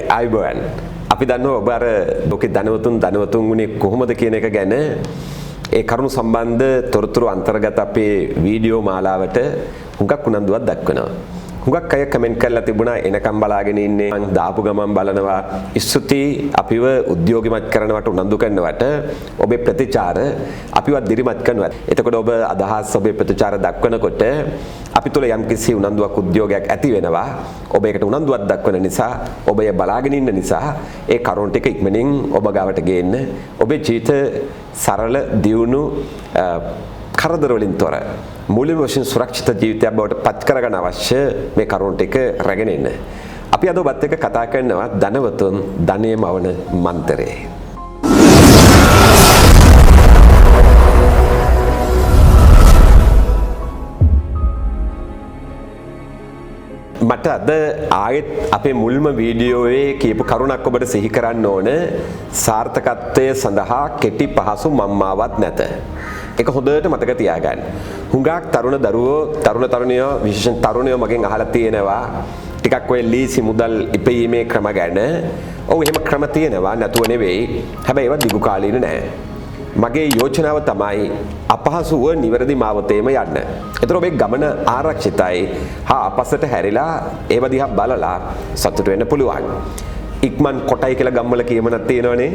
ආයුබෝවන් අපි දන්නවා ඔබ අර ලෝකේ ධනවතුන් වුණේ කොහොමද කියන එක ගැන ඒ කරුණු සම්බන්ධ තොරතුරු අන්තර්ගත අපේ වීඩියෝ මාලාවට හුඟක් උනන්දුවක් දක්වනවා. හුඟක් අය කමෙන්ට් කරලා තිබුණා එනකම් බලාගෙන ඉන්නේ මං දාපු ගමන් බලනවා ස්තුති අපිව උද්‍යෝගිමත් කරනවට උනන්දු කරනවට ඔබේ ප්‍රතිචාර අපිව දිරිමත් කරනවා. එතකොට ඔබ අදහස් ඔබේ ප්‍රතිචාර දක්වනකොට අපි තුල යම්කිසි උනන්දුවක් උද්‍යෝගයක් ඇති වෙනවා. ඔබ ඒකට උනන්දුවක් දක්වන නිසා ඔබ ඒ බලාගෙන ඉන්න නිසා ඒ කරුණ ටික ඉක්මනින් ඔබ ගාවට ගේන්න ඔබේ ජීවිත සරල දියුණු කරදර වලින් තොර මූලික වශයෙන් සුරක්ෂිත ජීවිතයක් බවට පත් කරගන්න අවශ්‍ය මේ කරුණ ටික රැගෙන එන්න. අපි අද ඔබත් එක්ක කතා කරනවා ධනවතුන් ධනය මවන මන්ත්‍රය. මට අද ආයෙත් අපේ මුල්ම වීඩියෝවේ කියපු කරුණක් ඔබට සිහි කරන්න ඕන. සාර්ථකත්වය සඳහා කෙටි පහසු මම්මාවක් නැත. ඒක හොඳට මතක තියාගන්න. හුඟක් තරුණ දරුවෝ තරුණියෝ විශේෂයෙන් තරුණියෝ මගෙන් අහලා තියෙනවා ටිකක් ඔය ලීසි මුදල් ඉපයීමේ ක්‍රම ගැන. ඔව් එහෙම ක්‍රම තියෙනවා නැතුව නෙවෙයි. හැබැයි ඒවා දිගු කාලීන නෑ. මගේ යෝජනාව තමයි අපහසුව නිවැරදි මාවතේම යන්න. ඒතර ඔබේ ගමන ආරක්ෂිතයි. අපසට හැරිලා ඒව දිහා බලලා සතුට වෙන්න පුළුවන්. ඉක්මන් කොටයි කියලා ගම්වල කියමනක් තියෙනවනේ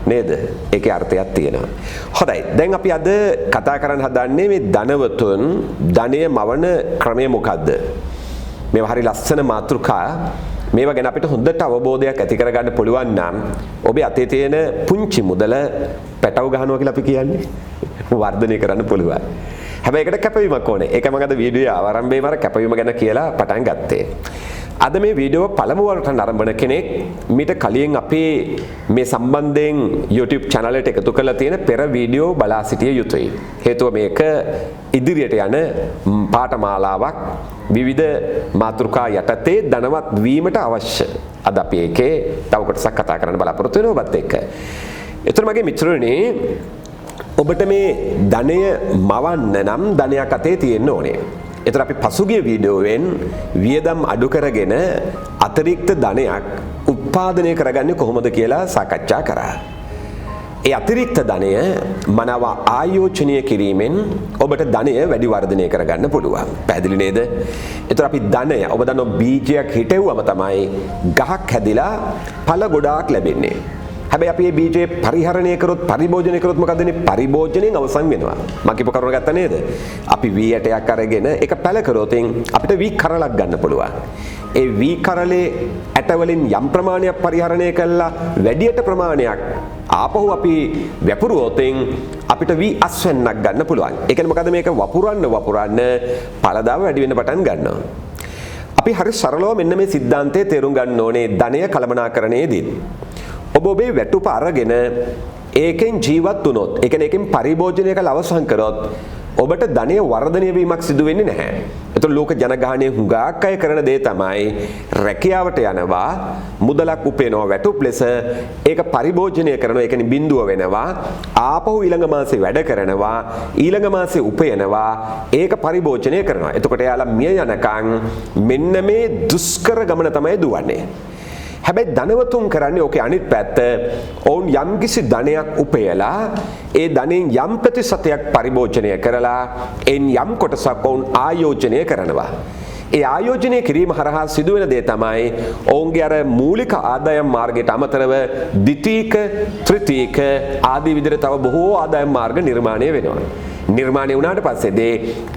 නේද? ඒකේ අර්ථයක් තියෙනවා. හොඳයි. දැන් අපි අද කතා කරන්න හදන්නේ මේ ධනවතුන් ධනය මවන ක්‍රමය මොකද්ද? මේවා හරි ලස්සන මාතෘකා. මේවා ගැන අපිට හොඳට අවබෝධයක් ඇති කරගන්න පුළුවන් නම් ඔබේ අතේ තියෙන පුංචි මුදල පැටව ගහනවා කියලා අපි කියන්නේ වර්ධනය කරන්න පුළුවන්. හැබැයි ඒකට කැපවීමක් ඕනේ. ඒක මම අද වීඩියෝ ආරම්භයේ වර කැපවීම ගැන කියලා පටන් ගත්තේ. අද මේ වීඩියෝ පළමු වරට නරඹන කෙනෙක් මීට කලින් අපේ මේ සම්බන්ධයෙන් YouTube channel එකට එකතු කරලා තියෙන පෙර වීඩියෝ බලා සිටිය යුතුයි. හේතුව මේක ඉදිරියට යන පාඨමාලාවක් විවිධ මාතෘකා යටතේ ධනවත් වීමට අවශ්‍ය. අද අපි ඒකේ තව කොටසක් කතා කරන්න බලාපොරොත්තු වෙනවා ඔබත් එක්ක. ඒතර මගේ මිත්‍රයනේ ඔබට මේ ධනය මවන්න නම් ධනයක් අතේ තියෙන්න ඕනේ. එතන අපි පසුගිය වීඩියෝවෙන් වියදම් අඩු කරගෙන අතිරික්ත ධනයක් උත්පාදනය කරගන්නේ කොහොමද කියලා සාකච්ඡා කරා. ඒ අතිරික්ත ධනය මනව ආයෝජනය කිරීමෙන් ඔබට ධනය වැඩි වර්ධනය කරගන්න පුළුවන්. පැහැදිලි නේද? එතන අපි ධනය ඔබ දන්නවා බීජයක් හිටෙව්වම තමයි ගහක් හැදිලා ඵල ගොඩාක් ලැබෙන්නේ. හැබැයි අපි මේ බීජේ පරිහරණය කරොත් පරිභෝජනය කරොත් මොකද වෙන්නේ? පරිභෝජනයෙන් අවසන් වෙනවා. මම කියපු කරුණ ගත්තා නේද? අපි වී ඇටයක් අරගෙන ඒක පැල කරොත් අපිට වී කරලක් ගන්න පුළුවන්. ඒ වී කරලේ ඇට වලින් යම් ප්‍රමාණයක් පරිහරණය කළා වැඩියට ප්‍රමාණයක් ආපහු අපි වැපුරුවොත් අපිට වී අස්වැන්නක් ගන්න පුළුවන්. ඒ කියන්නේ මොකද මේක වපුරන්න පළදාව වැඩි වෙන්න පටන් ගන්නවා. අපි හරි සරලව මෙන්න මේ સિદ્ધාන්තය තේරුම් ගන්න ඕනේ ධනය කළමනාකරණයේදී. ඔබ ඔබේ වැටුප අරගෙන ඒකෙන් ජීවත් වුණොත්, ඒ කියන්නේ ඒකෙන් පරිභෝජනය කළ අවසන් කරොත් ඔබට ධනය වර්ධනය වීමක් සිදු වෙන්නේ නැහැ. ඒතකොට ලෝක ජනගහනයේ හුඟක් අය කරන දේ තමයි රැකියාවට යනවා, මුදලක් උපයනවා වැටුප් ලෙස, ඒක පරිභෝජනය කරනවා, ඒ කියන්නේ බිඳුව වෙනවා, ආපහු ඊළඟ මාසේ වැඩ කරනවා, ඊළඟ මාසේ උපයනවා, ඒක පරිභෝජනය කරනවා. එතකොට එයාලා මිය යනකම් මෙන්න මේ දුෂ්කර ගමන තමයි දුවන්නේ. හැබැයි ධනවතුන් කරන්නේ ඕකේ අනිත් පැත්ත. ඔවුන් යම්කිසි ධනයක් උපයලා ඒ ධනෙන් යම් ප්‍රතිශතයක් පරිභෝජනය කරලා එන් යම් කොටසක් ඔවුන් ආයෝජනය කරනවා. ඒ ආයෝජනය කිරීම හරහා සිදුවෙන දේ තමයි ඔවුන්ගේ අර මූලික ආදායම් මාර්ගයට අමතරව ද්විතීක, තෘතීක ආදී විදිහට තව බොහෝ ආදායම් මාර්ග නිර්මාණය වෙනවා. නිර්මාණය වුණාට පස්සේ දේ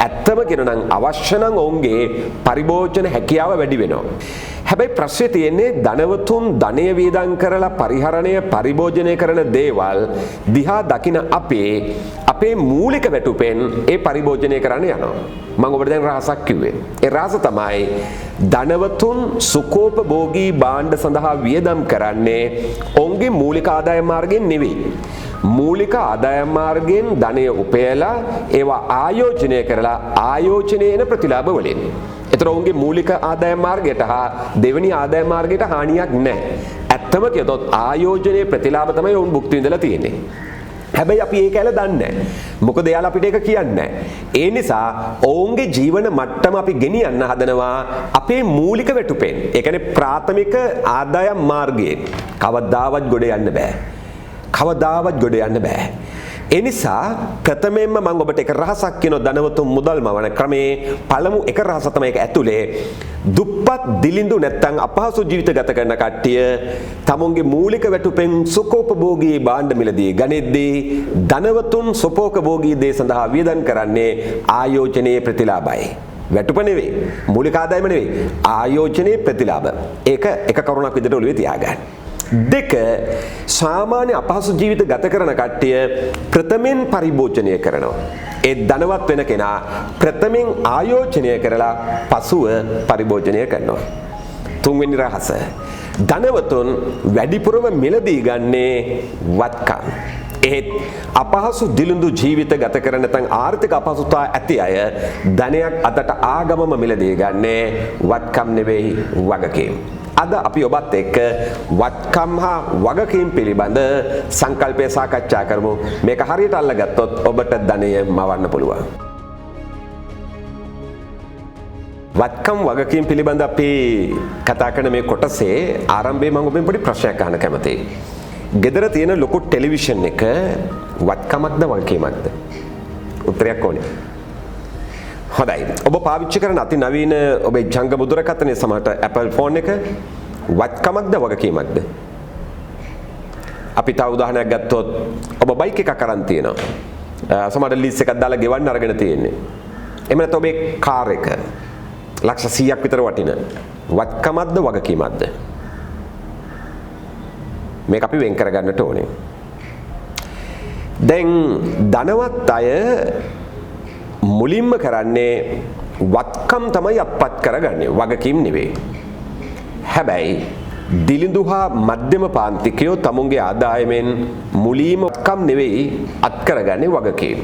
ඇත්තම කියනනම් අවශ්‍ය නම් ඔවුන්ගේ පරිභෝජන හැකියාව වැඩි වෙනවා. හැබැයි ප්‍රශ්නේ තියෙන්නේ ධනවතුන් ධනය වේදම් කරලා පරිහරණය පරිභෝජනය කරන දේවල් දිහා දකින අපේ මූලික වැටුපෙන් ඒ පරිභෝජනය කරන්න යනවා. මම ඔබට දැන් රහසක් කිව්වේ. ඒ රහස තමයි ධනවතුන් සුඛෝපභෝගී භාණ්ඩ සඳහා වියදම් කරන්නේ ඔවුන්ගේ මූලික ආදායම් මාර්ගයෙන් නෙවෙයි. මූලික ආදායම් මාර්ගයෙන් ධනය උපයලා ඒවා ආයෝජනය කරලා ආයෝජනයේ එන ප්‍රතිලාභ වලින්. ඒතර ඔවුන්ගේ මූලික ආදායම් මාර්ගයට හා දෙවෙනි ආදායම් මාර්ගයට හානියක් නැහැ. ඇත්තම කියතොත් ආයෝජනයේ ප්‍රතිලාභ තමයි ඔවුන් භුක්ති විඳලා තියෙන්නේ. හැබැයි අපි ඒක ඇල දන්නේ නැහැ. මොකද එයාලා අපිට ඒක කියන්නේ නැහැ. ඒ නිසා ඔවුන්ගේ ජීවන මට්ටම අපි ගෙනියන්න හදනවා අපේ මූලික වැටුපෙන්. ඒ කියන්නේ ප්‍රාථමික ආදායම් මාර්ගයෙන්. කවදාවත් ගොඩ යන්න බෑ. කවදාවත් ගොඩ යන්න බෑ. ඒ නිසා ප්‍රථමයෙන්ම මම ඔබට එක රහසක් කියනවා ධනවතුන් මුදල් මවන ක්‍රමේ පළමු එක රහස තමයි ඒක ඇතුලේ දුප්පත් දිලිඳු නැත්තම් අපහසු ජීවිත ගත කරන කට්ටිය තමුන්ගේ මූලික වැටුපෙන් සුඛෝපභෝගී භාණ්ඩ මිලදී ගනිද්දී ධනවතුන් සුඛෝපභෝගී දේ සඳහා වියදම් කරන්නේ ආයෝජනයේ ප්‍රතිලාභයි. වැටුප නෙවෙයි, මූලික ආදායම නෙවෙයි, ආයෝජනයේ ප්‍රතිලාභ. ඒක එක කරුණක් විදිහට ඔළුවේ තියාගන්න. දෙක, සාමාන්‍ය අපහසු ජීවිත ගත කරන කට්ටිය ප්‍රථමෙන් පරිභෝජනය කරනවා. ඒ ධනවත් වෙන කෙනා ප්‍රථමෙන් ආයෝජනය කරලා පසුව පරිභෝජනය කරනවා. තුන්වෙනි රහස, ධනවතුන් වැඩිපුරම මිලදී ගන්නේ වත්කම්. එහෙත් අපහසු දිලිඳු ජීවිත ගත කරන නැත්නම් ආර්ථික අපහසුතාව ඇති අය ධනයක් අතට ආගමම මිලදී ගන්නේ වත්කම් නෙවෙයි, වගකීම්. අද අපි ඔබත් එක්ක වත්කම් හා වගකීම් පිළිබඳ සංකල්පය සාකච්ඡා කරමු. මේක හරියට අල්ලගත්තොත් ඔබට ධනය මවන්න පුළුවන්. වත්කම් වගකීම් පිළිබඳ අපි කතා කරන මේ කොටසේ ආරම්භයේ මම ඔබෙන් පොඩි ප්‍රශ්නයක් අහන්න කැමතියි. ගෙදර තියෙන ලොකු ටෙලිවිෂන් එක වත්කමක්ද වගකීමක්ද? උත්තරයක් ඕනේ. හොඳයි. ඔබ පාවිච්චි කරන අති නවීන ඔබේ ජංගම දුරකථනයේ සමහරට Apple ෆෝන් එක වත්කමක්ද වගකීමක්ද? අපි තව උදාහරණයක් ගත්තොත් ඔබ බයික් එකක් අරන් තියෙනවා. සමහරට ලීස් එකක් දාලා ගෙවන්න අරගෙන තියෙන්නේ. එහෙම නැත්නම් ඔබේ කාර් එක ලක්ෂ 100ක් විතර වටින වත්කමක්ද වගකීමක්ද? මේක අපි වෙන් කරගන්නට ඕනේ. දැන් ධනවත් අය මුලින්ම කරන්නේ වත්කම් තමයි අත්පත් කරගන්නේ, වගකීම් නෙවෙයි. හැබැයි දිලිඳු හා මධ්‍යම පාන්තිකයෝ තමුන්ගේ ආදායමෙන් මුලින්ම වත්කම් නෙවෙයි අත් කරගන්නේ වගකීම්.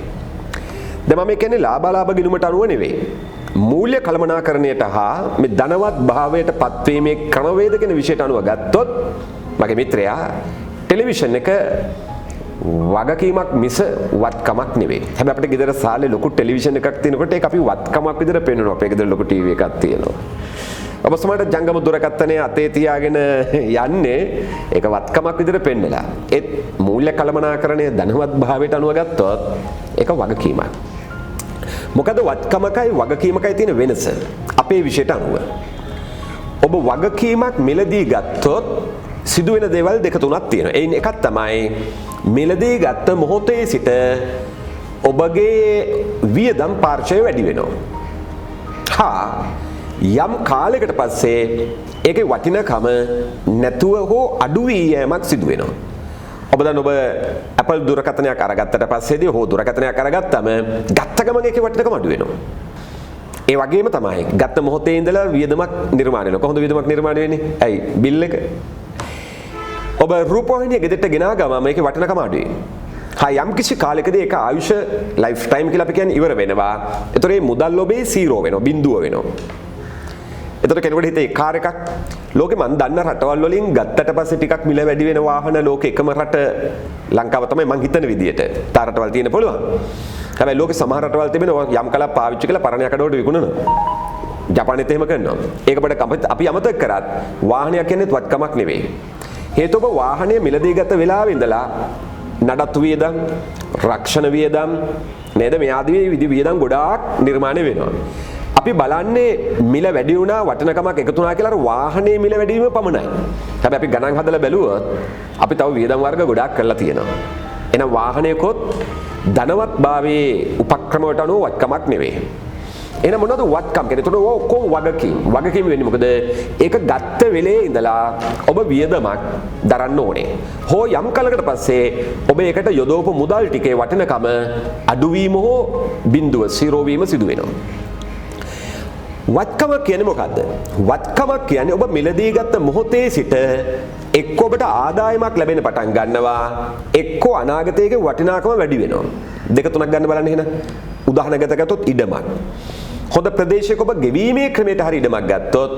දැන් මම කියන්නේ ලාභාලාභ ගිණුමට අනුව නෙවෙයි. මූල්‍ය කළමනාකරණයට හා මේ ධනවත් භාවයට පත්වීමේ ක්‍රමවේද කියන විෂයට අනුව ගත්තොත් මගේ මිත්‍රයා ටෙලිවිෂන් එක වගකීමක් මිස වත්කමක් නෙවෙයි. හැබැයි අපිට ගෙදර සාලේ ලොකු ටෙලිවිෂන් එකක් තියෙනකොට ඒක අපි වත්කමක් විදිහට පෙන්වනවා. අපේ ගෙදර ලොකු ටීවී එකක් තියෙනවා. ඔබ සමහරට ජංගම දුරකථනයේ අතේ තියාගෙන යන්නේ ඒක වත්කමක් විදිහට පෙන්නලා. ඒත් මූල්‍ය කළමනාකරණය ධනවත් භාවයට අනුව ගත්තොත් ඒක වගකීමක්. මොකද වත්කමකයි වගකීමකයි තියෙන වෙනස අපේ විෂයට අනුව. ඔබ වගකීමක් මිලදී ගත්තොත් සිදුවෙන දේවල් දෙක තුනක් තියෙනවා. එයින් එකක් තමයි මිලදී ගත්ත මොහොතේ සිට ඔබගේ වියදම් පාර්ශ්වය වැඩි වෙනවා. යම් කාලයකට පස්සේ ඒකේ වටිනකම නැතුව හෝ අඩු වී යෑමක් සිදු වෙනවා. ඔබ දැන් ඔබ Apple දුරකථනයක් අරගත්තට පස්සේදී හෝ දුරකථනයක් අරගත්තම ගත්ත ගමන් ඒකේ වටිනකම අඩු වෙනවා. ඒ වගේම තමයි ගත්ත මොහොතේ ඉඳලා වියදමක් නිර්මාණය වෙනවා. කොහොමද වියදමක් නිර්මාණය වෙන්නේ? ඇයි? බිල් එක. ඔබ රූපවාහිනිය ගෙදරට ගෙනා ගමන් මේකේ වටිනකම අඩුයි. යම් කිසි කාලයකදී ඒක ආයුෂ ලයිෆ් ටයිම් කියලා අපි කියන්නේ ඉවර වෙනවා. ඒතර මේ මුදල් ඔබේ 0 වෙනවා, බිඳුව වෙනවා. ඒතර කෙනෙකුට හිතේ කාර් එකක් ලෝකෙ මන් දන්න රටවල් වලින් ගත්තට පස්සේ ටිකක් මිල වැඩි වෙන වාහන ලෝකෙ එකම රට ලංකාව තමයි මං හිතන විදියට. තා රටවල් තියෙන පුළුවන්. හැබැයි ලෝකෙ සමහර රටවල් තිබෙන යම් කලක් පාවිච්චි කරලා පරණ යකඩවලට විකුණනවා. ජපානෙත් එහෙම කරනවා. ඒක බඩ අපි අමතක කරත් වාහනයක් කියන්නේ වත්කමක් නෙවෙයි. හේතුව වාහනය මිලදී ගත වෙලාවෙ ඉඳලා නඩත්තු වියදම්, රක්ෂණ වියදම් නේද මේ ආදී වියදම් ගොඩාක් නිර්මාණය වෙනවා. අපි බලන්නේ මිල වැඩි වුණා වටිනකමක් එකතු වුණා කියලා අර වාහනේ මිල වැඩි වීම පමණයි. හැබැයි අපි ගණන් හදලා බැලුවොත් අපි තව වියදම් වර්ග ගොඩාක් කරලා තියෙනවා. එහෙනම් වාහනයකොත් ධනවත් භාවයේ උපක්‍රම වලට අනුව වත්කමක් නෙවෙයි. එහෙනම් මොනවද වත්කම් කියන්නේ? එතකොට ඔක්කොම වගකීම්. වගකීම් වෙන්නේ මොකද? ඒක ගත්ත වෙලේ ඉඳලා ඔබ වියදමක් දරන්න ඕනේ. හෝ යම් කලකට පස්සේ ඔබ ඒකට යොදවපු මුදල් ටිකේ වටිනකම අඩුවීම හෝ බිඳුව 0 වීම සිදු වෙනවා. වත්කම කියන්නේ මොකද්ද? වත්කම කියන්නේ ඔබ මිලදී ගත්ත මොහොතේ සිට එක්ක ඔබට ආදායමක් ලැබෙන්න පටන් ගන්නවා, එක්ක අනාගතයේ වටිනාකම වැඩි වෙනවා. දෙක තුනක් ගන්න බලන්න එහෙනම්. උදාහරණයක් ගත්තොත් ඉඩමක්. හොඳ ප්‍රදේශයක ඔබ ගෙවීමේ ක්‍රමයට හරි ඉඩමක් ගත්තොත්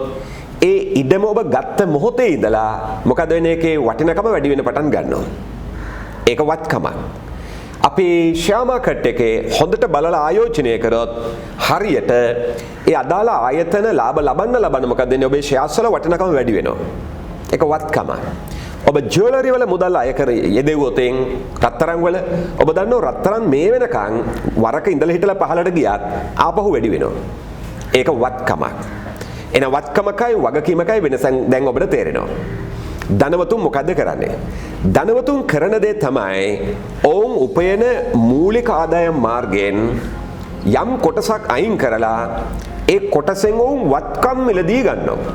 ඒ ඉඩම ඔබ ගත්ත මොහොතේ ඉඳලා මොකද වෙන්නේ? ඒකේ වටිනකම වැඩි වෙන්න පටන් ගන්නවා. ඒක වත්කමක්. අපි ෂෙයා මාකට් එකේ හොඳට බලලා ආයෝජනය කරොත් හරියට ඒ අදාළ ආයතන ලාභ ලබන්න මොකද වෙන්නේ? ඔබේ ෂෙයාර්ස් වල වටිනාකම වැඩි වෙනවා. ඒක වත්කම. ඔබ ජුවලරි වල මුදල් අය කර යෙදුවොත් රත්තරන් වල ඔබ දන්නව රත්තරන් මේ වෙනකන් වරක ඉඳලා හිටලා පහළට ගියත් ආපහු වැඩි වෙනවා. ඒක වත්කමක්. එන වත්කමකයි වගකීමකයි වෙනස දැන් ඔබට තේරෙනවා. ධනවතුන් මොකද්ද කරන්නේ? ධනවතුන් කරන දේ තමයි ඔවුන් උපයන මූලික ආදායම් මාර්ගයෙන් යම් කොටසක් අයින් කරලා ඒ කොටසෙන් ඔවුන් වත්කම් මිලදී ගන්නවා.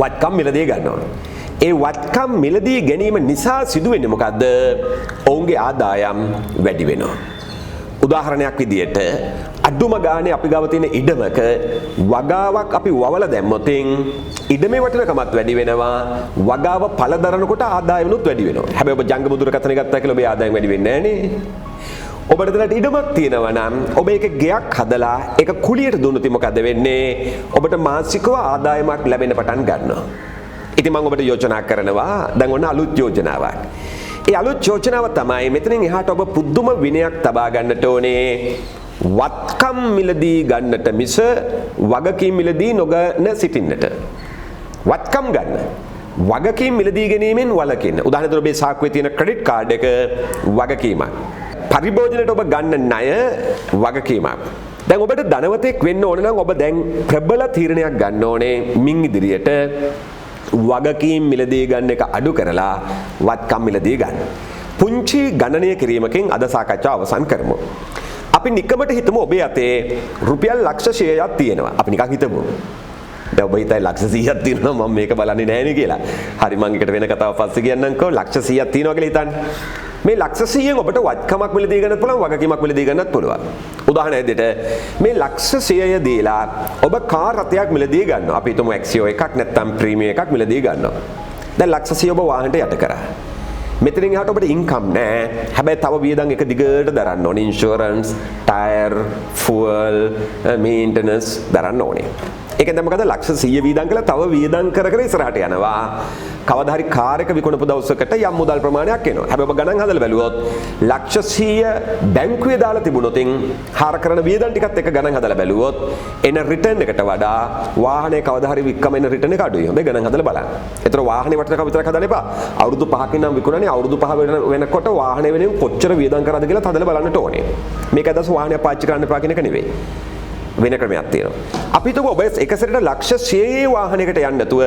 වත්කම් මිලදී ගන්නවා. ඒ වත්කම් මිලදී ගැනීම නිසා සිදුවෙන්නේ මොකද්ද? ඔවුන්ගේ ආදායම් වැඩි වෙනවා. උදාහරණයක් විදියට අඩුම ගානේ අපි ගාව තියෙන ඉඩමක වගාවක් අපි වවලා දැම්මොත් ඉඩමේ වටිනකමත් වැඩි වෙනවා. වගාව පළ දරනකොට ආදායමනුත් වැඩි වෙනවා. හැබැයි ඔබ ජංගම දුරකථන ගත්තා කියලා ඔබේ ආදායම වැඩි වෙන්නේ නැහැ නේ. ඔබට දැනට ඉඩමක් තියෙනවා නම් ඔබ ඒක ගෙයක් හදලා ඒක කුලියට දුන්නොත් මොකද වෙන්නේ? ඔබට මාසිකව ආදායමක් ලැබෙන්න පටන් ගන්නවා. ඉතින් මම ඔබට යෝජනා කරනවා දැන් ඔන්න අලුත් යෝජනාවක්. ඒ අලුත් යෝජනාව තමයි මෙතනින් එහාට ඔබ පුදුම විනයක් තබා ගන්නට ඕනේ. වත්කම් මිලදී ගන්නට මිස වගකීම් මිලදී නොගන සිටින්නට. වත්කම් ගන්න. වගකීම් මිලදී ගැනීමෙන් වළකින්න. උදාහරණයක් ඔබේ සාක්කුවේ තියෙන ක්‍රෙඩිට් කාඩ් එක වගකීමක්. පරිභෝජනයට ඔබ ගන්න ණය වගකීමක්. දැන් ඔබට ධනවතෙක් වෙන්න ඕන නම් ඔබ දැන් ප්‍රබල තීරණයක් ගන්න ඕනේ මින් ඉදිරියට වගකීම් මිලදී ගන්න එක අඩු කරලා වත්කම් මිලදී ගන්න. පුංචි ගණනය කිරීමකින් අද සාකච්ඡාව අවසන් කරමු. අපි නිකමට හිතමු ඔබේ අතේ රුපියල් ලක්ෂ 100ක් තියෙනවා. අපි නිකන් හිතමු. දැන් ඔබ හිතයි ලක්ෂ 100ක් තියෙනවා මම මේක බලන්නේ නැහැ නේ කියලා. හරි මම එකට වෙන කතාවක් පස්සේ කියන්නම්කෝ. ලක්ෂ 100ක් තියෙනවා කියලා හිතන්න. මේ ලක්ෂ 100න් ඔබට වත්කමක් මිලදී ගන්නත් පුළුවන් වගකීමක් මිලදී ගන්නත් පුළුවන්. උදාහරණයක් විදිහට මේ ලක්ෂ 100 දීලා ඔබ කාර් රථයක් මිලදී ගන්නවා. අපි හිතමු XO එකක් නැත්නම් ප්‍රීමියම් එකක් මිලදී ගන්නවා. දැන් ලක්ෂ 100 ඔබ වාහනට යට කරා. මෙතනින් එහාට ඔබට ඉන්කම් නැහැ. හැබැයි තව වියදම් එක දිගට දරන්න ඕනේ. ඉන්ෂුරන්ස්, ටයර්, ෆුවල්, මේන්ටනන්ස් දරන්න ඕනේ. ඒකෙන් දැන් මොකද ලක්ෂ 100 වියදම් කළා තව වියදම් කර කර ඉස්සරහට යනවා. කවදා හරි කාර් එක විකුණපු දවසකට යම් මුදල් ප්‍රමාණයක් එනවා. හැබැයි ඔබ ගණන් හදලා බැලුවොත් ලක්ෂ 100 බැංකුවේ දාලා තිබුණොත් හාර කරන වියදම් ටිකත් එක්ක ගණන් හදලා බැලුවොත් එන රිටර්න් එකට වඩා වාහනේ කවදා හරි වික්කම එන රිටර්න් එක අඩුයි. හොඳයි ගණන් හදලා බලන්න. ඒතර වාහනේ වටිනකම විතරක් හදන්න එපා. අවුරුදු 5කින් නම් විකුණන්නේ අවුරුදු 5 වෙනකොට වාහනේ වෙනුවෙන් කොච්චර වියදම් කරාද කියලා හදලා බලන්නට ඕනේ. මේක අදස් වාහනයක් පාවිච්චි කරන්න එපා කියන එක නෙවෙයි. වෙන ක්‍රමයක් තියෙනවා. අපි හිතමු ඔබ එක සැරේට ලක්ෂ 100 වාහනයකට යන්න නැතුව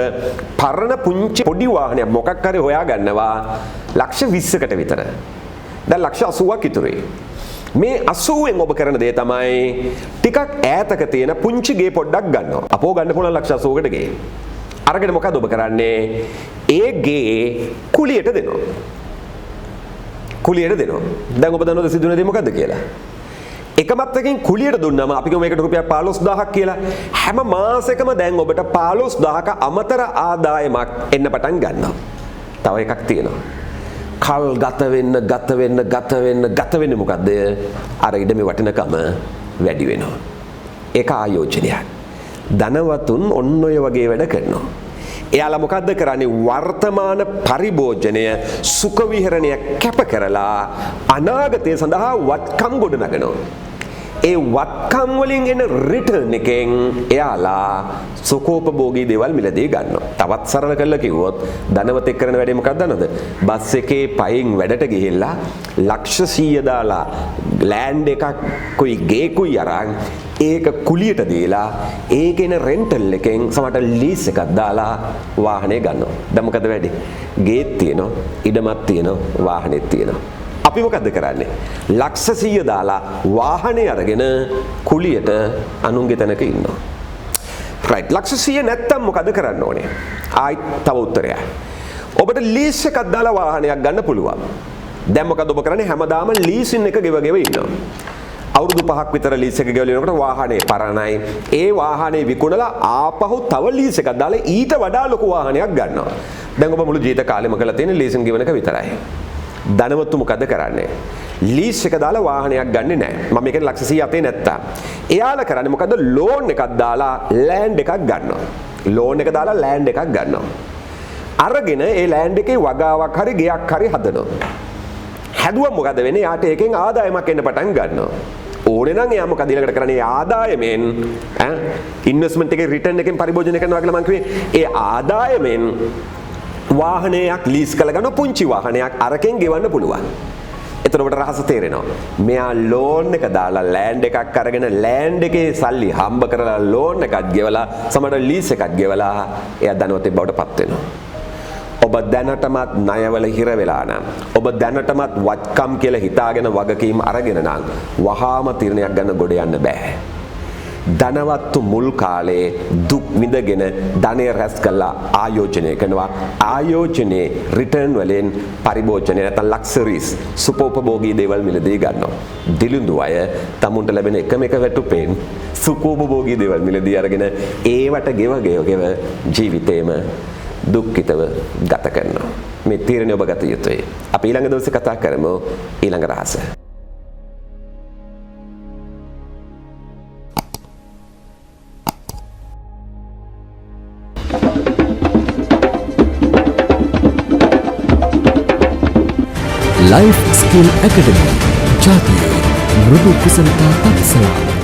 පරණ පුංචි පොඩි වාහනයක් මොකක් හරි හොයා ගන්නවා ලක්ෂ 20කට විතර. දැන් ලක්ෂ 80ක් ඉතුරුයි. මේ 80ෙන් ඔබ කරන දේ තමයි ටිකක් ඈතක තියෙන පුංචි ගේ පොඩ්ඩක් ගන්නවා. අපෝ ගන්න පුළුවන් ලක්ෂ 80කට ගේ. අරගෙන මොකද ඔබ කරන්නේ? ඒ ගේ කුලියට දෙනවා. කුලියට දෙනවා. දැන් ඔබ දන්නවද සිදුවෙන දේ මොකද්ද කියලා? එකමත් එකකින් කුලියට දුන්නාම අපි කියමු මේකට රුපියල් 15000ක් කියලා. හැම මාසෙකම දැන් ඔබට 15000ක අමතර ආදායමක් එන්න පටන් ගන්නවා. තව එකක් තියෙනවා. කල් ගත වෙන්න මොකද්ද? අර ඉඩමේ වටිනකම වැඩි වෙනවා. ඒක ආයෝජනයක්. ධනවතුන් ඔන්න ඔය වගේ වැඩ කරනවා. එයාලා මොකද්ද කරන්නේ? වර්තමාන පරිභෝජනය සුඛ විහරණය කැප කරලා අනාගතය සඳහා වත්කම් ගොඩනගනවා. ඒ වත්කම් වලින් එන රිටර්න් එකෙන් එයාලා සුඛෝපභෝගී දේවල් මිලදී ගන්නවා. තවත් සරල කරලා කිව්වොත් ධනවතෙක් කරන වැඩේ මොකක්ද දන්නවද? බස් එකේ පයින් වැඩට ගිහිල්ලා ලක්ෂ 100 දාලා ලෑන්ඩ් එකක් කුයි ගේකුයි අරන් ඒක කුලියට දීලා ඒකේන රෙන්ටල් එකෙන් සමහරට ලීස් එකක් දාලා වාහනේ ගන්නවා. දැන් මොකද වෙන්නේ? ගේත් තියෙනවා, ඉඩමක් තියෙනවා, වාහනේත් තියෙනවා. අපි මොකද්ද කරන්නේ? ලක්ෂ 100 දාලා වාහනේ අරගෙන කුලියට අනුන්ගේ තැනක ඉන්නවා. රයිට්. ලක්ෂ 100 නැත්තම් මොකද කරන්න ඕනේ? ආයි තව උත්තරයක්. ඔබට ලීස් එකක් දාලා වාහනයක් ගන්න පුළුවන්. දැන් මොකද ඔබ කරන්නේ? හැමදාම ලීසින් එක ගෙව ඉන්නවා. අවුරුදු 5ක් විතර ලීස් එක ගෙවලිනකොට වාහනේ පරණයි. ඒ වාහනේ විකුණලා ආපහු තව ලීස් එකක් දාලා ඊට වඩා ලොකු වාහනයක් ගන්නවා. දැන් ඔබ මුළු ජීවිත කාලෙම කරලා තියෙන ලීසින් ගෙවන එක විතරයි. ධනවත්තු මොකද කරන්නේ? ලීස් එක දාලා වාහනයක් ගන්නෙ නැහැ. මම මේකේ ලක්ෂ 100 අතේ නැත්තා. එයාලා කරන්නේ මොකද? ලෝන් එකක් දාලා ලෑන්ඩ් එකක් ගන්නවා. ලෝන් එක දාලා ලෑන්ඩ් එකක් ගන්නවා. අරගෙන ඒ ලෑන්ඩ් එකේ වගාවක් හරි ගෙයක් හරි හදනවා. හැදුවා මොකද වෙන්නේ? යාට එකෙන් ආදායමක් එන්න පටන් ගන්නවා. ඕනේ නම් එයා මොකද ඊළඟට කරන්නේ? ආදායමෙන් ඉන්වෙස්ට්මන්ට් එකේ රිටර්න් එකෙන් පරිභෝජනය කරනවා කියලා මම කිව්වේ. ඒ ආදායමෙන් වාහනයක් ලීස් කරලා ගන්න පුංචි වාහනයක් අරකින් ගෙවන්න පුළුවන්. එතකොට රහස තේරෙනවා. මෙයා ලෝන් එක දාලා ලෑන්ඩ් එකක් අරගෙන ලෑන්ඩ් එකේ සල්ලි හම්බ කරලා ලෝන් එකක් ගෙවලා සමහර ලීස් එකක් ගෙවලා එයා ධනවතෙක් බවට පත් වෙනවා. ඔබ දැනටමත් ණයවල හිර වෙලා නම් ඔබ දැනටමත් වත්කම් කියලා හිතාගෙන වගකීම් අරගෙන නම් වහාම තීරණයක් ගන්න ගොඩ යන්න බෑ. ධනවත්තු මුල් කාලේ දුක් විඳගෙන ධනය රැස් කළා ආයෝජනය කරනවා. ආයෝජනයේ රිටර්න් වලින් පරිභෝජනය නැත්නම් ලක්සරිස් සුපෝපභෝගී දේවල් මිලදී ගන්නවා. දිලිඳු අය තමුන්ට ලැබෙන එකම එක වැටුපෙන් සුපෝපභෝගී දේවල් මිලදී අරගෙන ඒවට ගෙව ජීවිතේම දුක්ඛිතව ගත කරනවා. මේ තීරණය ඔබ ගත යුතුයි. අපි ඊළඟ දවසේ කතා කරමු ඊළඟ රහස. Life Skill Academy. ජාතියේ මෘදු කුසලතා පක්ෂලා